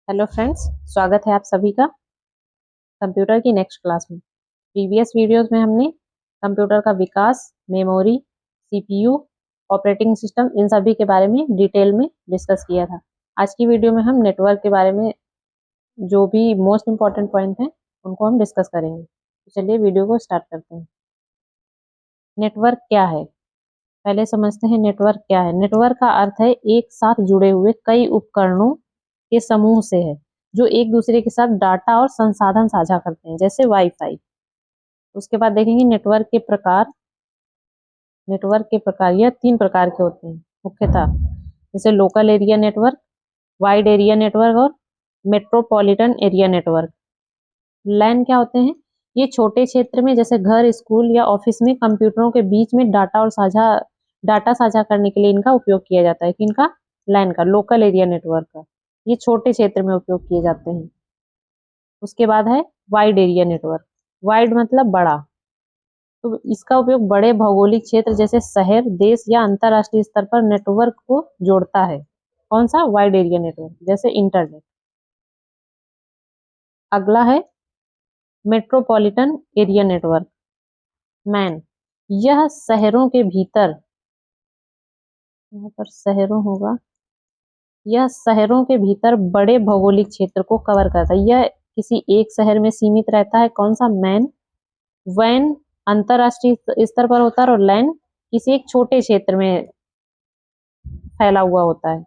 Hello friends, स्वागत है आप सभी का कंप्यूटर की नेक्स्ट क्लास में। प्रीवियस वीडियोस में हमने कंप्यूटर का विकास, मेमोरी, सीपीयू, ऑपरेटिंग सिस्टम इन सभी के बारे में डिटेल में डिस्कस किया था। आज की वीडियो में हम नेटवर्क के बारे में जो भी मोस्ट इम्पॉर्टेंट पॉइंट हैं उनको हम डिस्कस करेंगे। तो चलिए वीडियो को स्टार्ट करते हैं। नेटवर्क क्या है, पहले समझते हैं नेटवर्क क्या है। नेटवर्क का अर्थ है एक साथ जुड़े हुए कई उपकरणों के समूह से है जो एक दूसरे के साथ डाटा और संसाधन साझा करते हैं, जैसे वाईफाई। उसके बाद देखेंगे नेटवर्क के प्रकार। नेटवर्क के प्रकार यह 3 प्रकार के होते हैं मुख्यतः, जैसे local area network, wide area network और मेट्रोपॉलिटन एरिया नेटवर्क। लैन क्या होते हैं? ये छोटे क्षेत्र में जैसे घर, स्कूल या ऑफिस में कंप्यूटरों के बीच में डाटा साझा करने के लिए इनका उपयोग किया जाता है। किनका? लैन का, लोकल एरिया नेटवर्क का। ये छोटे क्षेत्र में उपयोग किए जाते हैं। उसके बाद है वाइड एरिया नेटवर्क। वाइड मतलब बड़ा, तो इसका उपयोग बड़े भौगोलिक क्षेत्र जैसे शहर, देश या अंतरराष्ट्रीय स्तर पर नेटवर्क को जोड़ता है। कौन सा? वाइड एरिया नेटवर्क, जैसे इंटरनेट। अगला है मेट्रोपॉलिटन एरिया नेटवर्क, मैन। यह शहरों के भीतर, यहाँ पर शहरों होगा, यह शहरों के भीतर बड़े भौगोलिक क्षेत्र को कवर करता है। यह किसी एक शहर में सीमित रहता है। कौन सा? मैन। वैन अंतरराष्ट्रीय स्तर पर होता है और लैन किसी एक छोटे क्षेत्र में फैला हुआ होता है।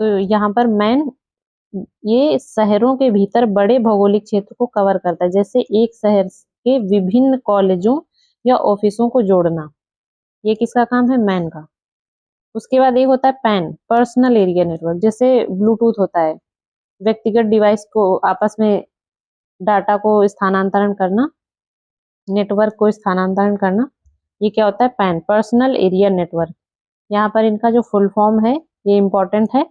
तो यहाँ पर मैन ये शहरों के भीतर बड़े भौगोलिक क्षेत्र को कवर करता है, जैसे एक शहर के विभिन्न कॉलेजों या ऑफिसों को जोड़ना। ये किसका काम है? मैन का। उसके बाद एक होता है पैन, पर्सनल एरिया नेटवर्क, जैसे ब्लूटूथ होता है, व्यक्तिगत डिवाइस को आपस में डाटा को स्थानांतरण करना, नेटवर्क को स्थानांतरण करना। ये क्या होता है? Pan, personal area network. यहाँ पर इनका जो फुल फॉर्म है ये इंपॉर्टेंट है।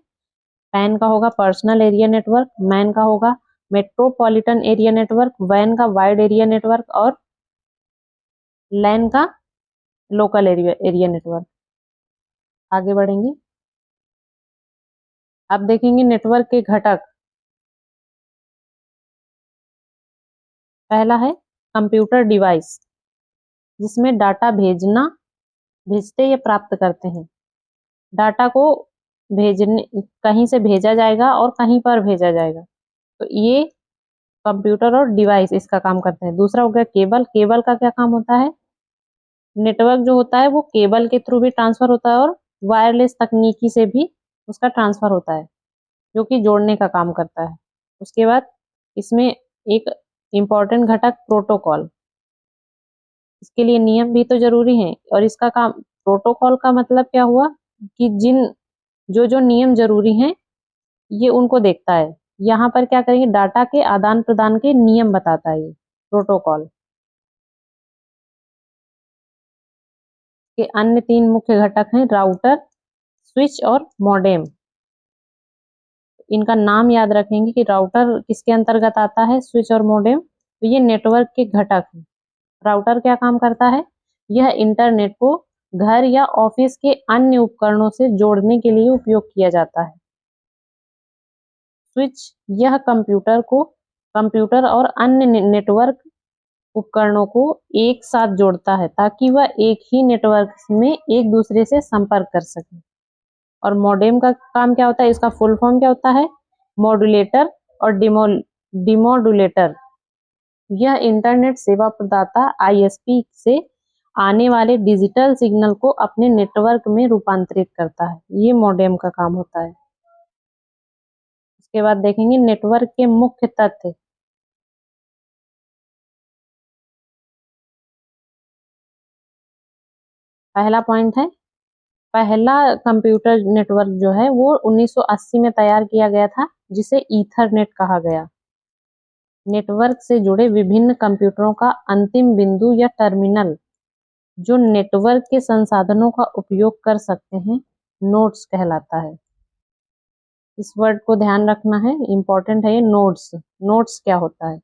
पैन का होगा पर्सनल एरिया नेटवर्क, मैन का होगा मेट्रोपॉलिटन एरिया नेटवर्क, वैन का वाइड एरिया नेटवर्क और लैन का लोकल एरिया नेटवर्क। आगे बढ़ेंगे, अब देखेंगे नेटवर्क के घटक। पहला है कंप्यूटर डिवाइस, जिसमें डाटा भेजते या प्राप्त करते हैं। डाटा को भेजने, कहीं से भेजा जाएगा और कहीं पर भेजा जाएगा, तो ये कंप्यूटर और डिवाइस इसका काम करते हैं। दूसरा हो गया केबल। केबल का क्या काम होता है? नेटवर्क जो होता है वो केबल के थ्रू भी ट्रांसफर होता है और वायरलेस तकनीकी से भी उसका ट्रांसफर होता है, जो कि जोड़ने का काम करता है। उसके बाद इसमें एक इम्पॉर्टेंट घटक प्रोटोकॉल, इसके लिए नियम भी तो जरूरी है। और इसका काम, प्रोटोकॉल का मतलब क्या हुआ कि जो जो नियम जरूरी हैं ये उनको देखता है। यहाँ पर क्या करेंगे? डाटा के आदान प्रदान के नियम बताता है ये प्रोटोकॉल। के अन्य 3 मुख्य घटक हैं राउटर, स्विच और मॉडेम। इनका नाम याद रखेंगे कि राउटर किसके अंतर्गत आता है, स्विच और मॉडेम। तो ये नेटवर्क के घटक हैं। राउटर क्या काम करता है? यह इंटरनेट को घर या ऑफिस के अन्य उपकरणों से जोड़ने के लिए उपयोग किया जाता है। स्विच, यह कंप्यूटर और अन्य नेटवर्क उपकरणों को एक साथ जोड़ता है ताकि वह एक ही नेटवर्क में एक दूसरे से संपर्क कर सके। और मॉडेम का काम क्या होता है? इसका फुल फॉर्म क्या होता है? मॉड्यूलेटर और डिमोडुलेटर। यह इंटरनेट सेवा प्रदाता आईएसपी से आने वाले डिजिटल सिग्नल को अपने नेटवर्क में रूपांतरित करता है। ये मॉडेम का काम होता है। उसके बाद देखेंगे नेटवर्क के मुख्य तथ्य। पहला पॉइंट है, पहला कंप्यूटर नेटवर्क जो है वो 1980 में तैयार किया गया था, जिसे ईथरनेट कहा गया। नेटवर्क से जुड़े विभिन्न कंप्यूटरों का अंतिम बिंदु या टर्मिनल जो नेटवर्क के संसाधनों का उपयोग कर सकते हैं, नोड्स कहलाता है। इस वर्ड को ध्यान रखना है, इंपॉर्टेंट है ये नोड्स। नोड्स क्या होता है?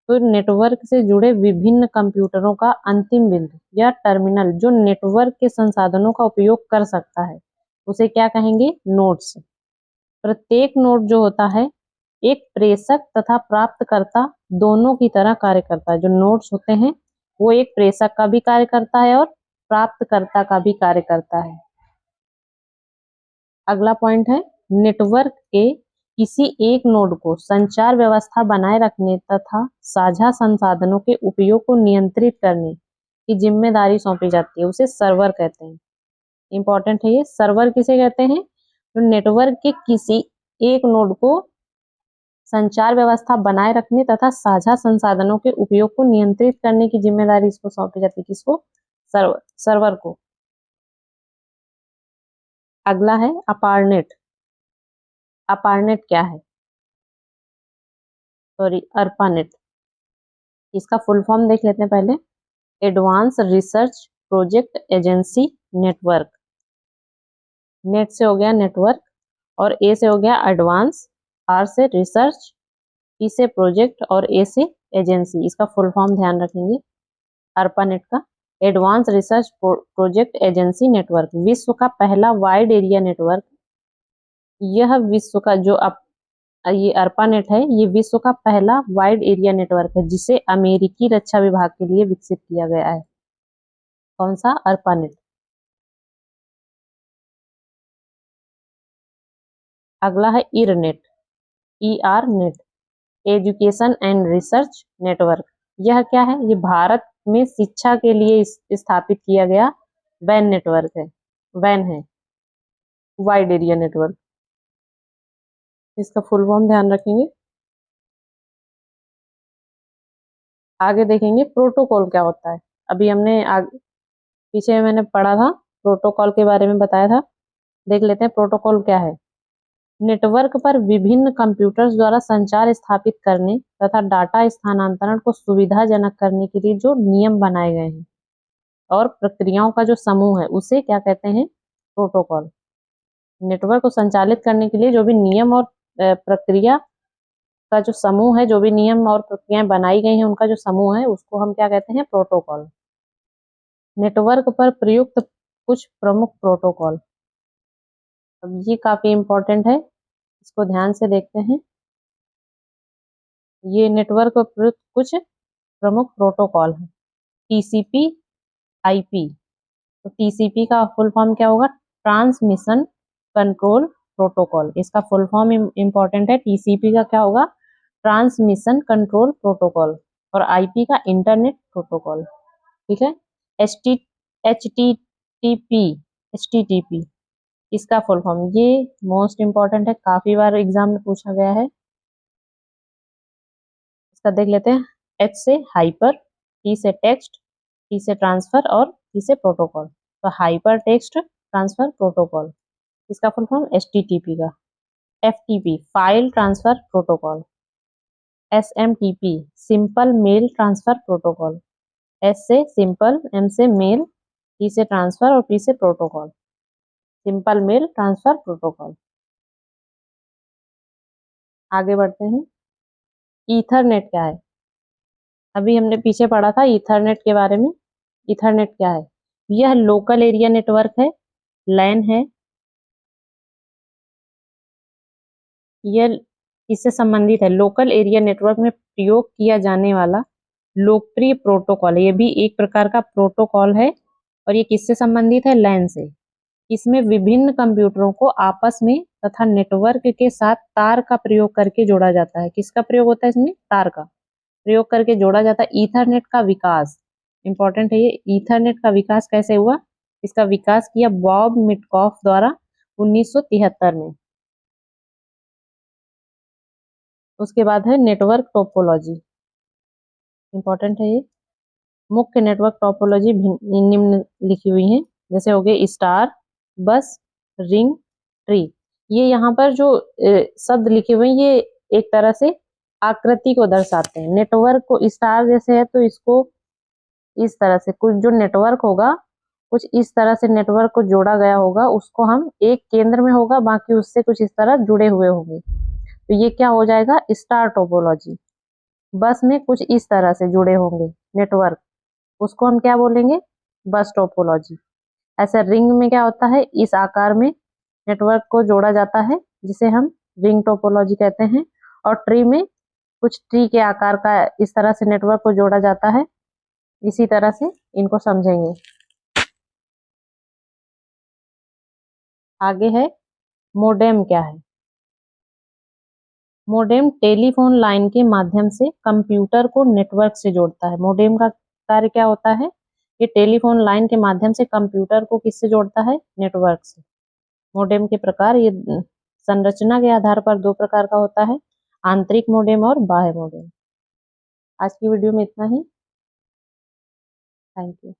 तो नेटवर्क से जुड़े विभिन्न कंप्यूटरों का अंतिम बिंदु या टर्मिनल जो नेटवर्क के संसाधनों का उपयोग कर सकता है, उसे क्या कहेंगे? नोड्स। प्रत्येक नोड जो होता है एक प्रेषक तथा प्राप्तकर्ता दोनों की तरह कार्य करता है। जो नोड्स होते हैं वो एक प्रेषक का भी कार्य करता है और प्राप्तकर्ता का भी कार्य करता है। अगला पॉइंट है नेटवर्क के किसी एक नोड को संचार व्यवस्था बनाए रखने तथा साझा संसाधनों के उपयोग को नियंत्रित करने की जिम्मेदारी सौंपी जाती है, उसे सर्वर कहते हैं। इंपॉर्टेंट है ये। सर्वर किसे कहते हैं? तो नेटवर्क के किसी एक नोड को संचार व्यवस्था बनाए रखने तथा साझा संसाधनों के उपयोग को नियंत्रित करने की जिम्मेदारी इसको सौंपी जाती है। किसको? सर्वर को। अगला है अपारनेट। अपारनेट क्या है? Sorry, ARPANET. इसका फुल फॉर्म देख लेते हैं पहले। Advance research project agency network. Net से हो गया नेटवर्क, और ए से हो गया एडवांस, आर से रिसर्च, पी से प्रोजेक्ट और ए से एजेंसी। इसका फुल फॉर्म ध्यान रखेंगे अर्पानेट का। Advance research project agency network विश्व का पहला वाइड एरिया नेटवर्क। यह विश्व का जो ये अर्पानेट है, ये विश्व का पहला वाइड एरिया नेटवर्क है जिसे अमेरिकी रक्षा विभाग के लिए विकसित किया गया है। कौन सा? अर्पानेट। अगला है इरनेट। ER net, education and research network. यह क्या है? ये भारत में शिक्षा के लिए स्थापित किया गया वैन नेटवर्क है। वैन है वाइड एरिया नेटवर्क। इसका फुल फॉर्म ध्यान रखेंगे। आगे देखेंगे प्रोटोकॉल क्या होता है। अभी हमने पीछे मैंने पढ़ा था, प्रोटोकॉल के बारे में बताया था। देख लेते हैं प्रोटोकॉल क्या है। नेटवर्क पर विभिन्न कंप्यूटर्स द्वारा संचार स्थापित करने तथा डाटा स्थानांतरण को सुविधाजनक करने के लिए जो नियम बनाए गए हैं और प्रक्रियाओं का जो समूह है उसे क्या कहते हैं? प्रोटोकॉल। नेटवर्क को संचालित करने के लिए जो भी नियम और प्रक्रिया का जो समूह है, जो भी नियम और प्रक्रियाएं बनाई गई हैं उनका जो समूह है उसको हम क्या कहते हैं? प्रोटोकॉल। नेटवर्क पर प्रयुक्त कुछ प्रमुख प्रोटोकॉल। अब ये काफी इंपॉर्टेंट है, इसको ध्यान से देखते हैं। ये नेटवर्क पर प्रयुक्त कुछ प्रमुख प्रोटोकॉल है। TCP IP। तो TCP का फुल फॉर्म क्या होगा? Transmission control protocol. इसका फुल फॉर्म इंपॉर्टेंट है। TCP का क्या होगा? Transmission control protocol. और IP का इंटरनेट प्रोटोकॉल। ठीक है। HTTP। इसका फुल फॉर्म, ये मोस्ट इंपॉर्टेंट है, काफी बार एग्जाम में पूछा गया है। इसका देख लेते हैं। H से हाइपर, T से टेक्स्ट, T से ट्रांसफर और T से प्रोटोकॉल। तो हाइपर टेक्स्ट ट्रांसफर प्रोटोकॉल। इसका फुल फॉर्म HTTP का। FTP file transfer protocol. SMTP simple mail transfer protocol. S से सिंपल, M से मेल, T से ट्रांसफर और P से protocol. Simple mail transfer protocol. आगे बढ़ते हैं। ईथरनेट क्या है? अभी हमने पीछे पढ़ा था ईथरनेट के बारे में। ईथरनेट क्या है? यह लोकल एरिया नेटवर्क है, लैन है। यह इससे संबंधित है। लोकल एरिया नेटवर्क में प्रयोग किया जाने वाला लोकप्रिय प्रोटोकॉल है। यह भी एक प्रकार का प्रोटोकॉल है और ये किससे संबंधित है? लैन से। इसमें विभिन्न कंप्यूटरों को आपस में तथा नेटवर्क के साथ तार का प्रयोग करके जोड़ा जाता है। किसका प्रयोग होता है इसमें? तार का प्रयोग करके जोड़ा जाता है। ईथरनेट का विकास इंपॉर्टेंट है। ये ईथरनेट का विकास कैसे हुआ? इसका विकास किया बॉब मिटकॉफ द्वारा 1973 में। उसके बाद है नेटवर्क टोपोलॉजी। इंपॉर्टेंट है ये। मुख्य नेटवर्क टोपोलॉजी निम्न लिखी हुई है, जैसे हो गए स्टार, बस, रिंग, ट्री। ये यहाँ पर जो शब्द लिखे हुए हैं ये एक तरह से आकृति को दर्शाते हैं। नेटवर्क को स्टार जैसे है तो इसको इस तरह से, कुछ जो नेटवर्क होगा कुछ इस तरह से नेटवर्क को जोड़ा गया होगा, उसको हम एक केंद्र में होगा, बाकी उससे कुछ इस तरह जुड़े हुए होंगे, तो ये क्या हो जाएगा? Star topology. बस में कुछ इस तरह से जुड़े होंगे नेटवर्क, उसको हम क्या बोलेंगे? बस टोपोलॉजी। ऐसे रिंग में क्या होता है? इस आकार में नेटवर्क को जोड़ा जाता है जिसे हम रिंग टोपोलॉजी कहते हैं। और ट्री में कुछ ट्री के आकार का इस तरह से नेटवर्क को जोड़ा जाता है। इसी तरह से इनको समझेंगे। आगे है मोडेम क्या है। मोडेम टेलीफोन लाइन के माध्यम से कंप्यूटर को नेटवर्क से जोड़ता है। मोडेम का कार्य क्या होता है? ये टेलीफोन लाइन के माध्यम से कंप्यूटर को किससे जोड़ता है? नेटवर्क से। मोडेम के प्रकार ये संरचना के आधार पर दो प्रकार का होता है, आंतरिक मोडेम और बाह्य मोडेम। आज की वीडियो में इतना ही। Thank you.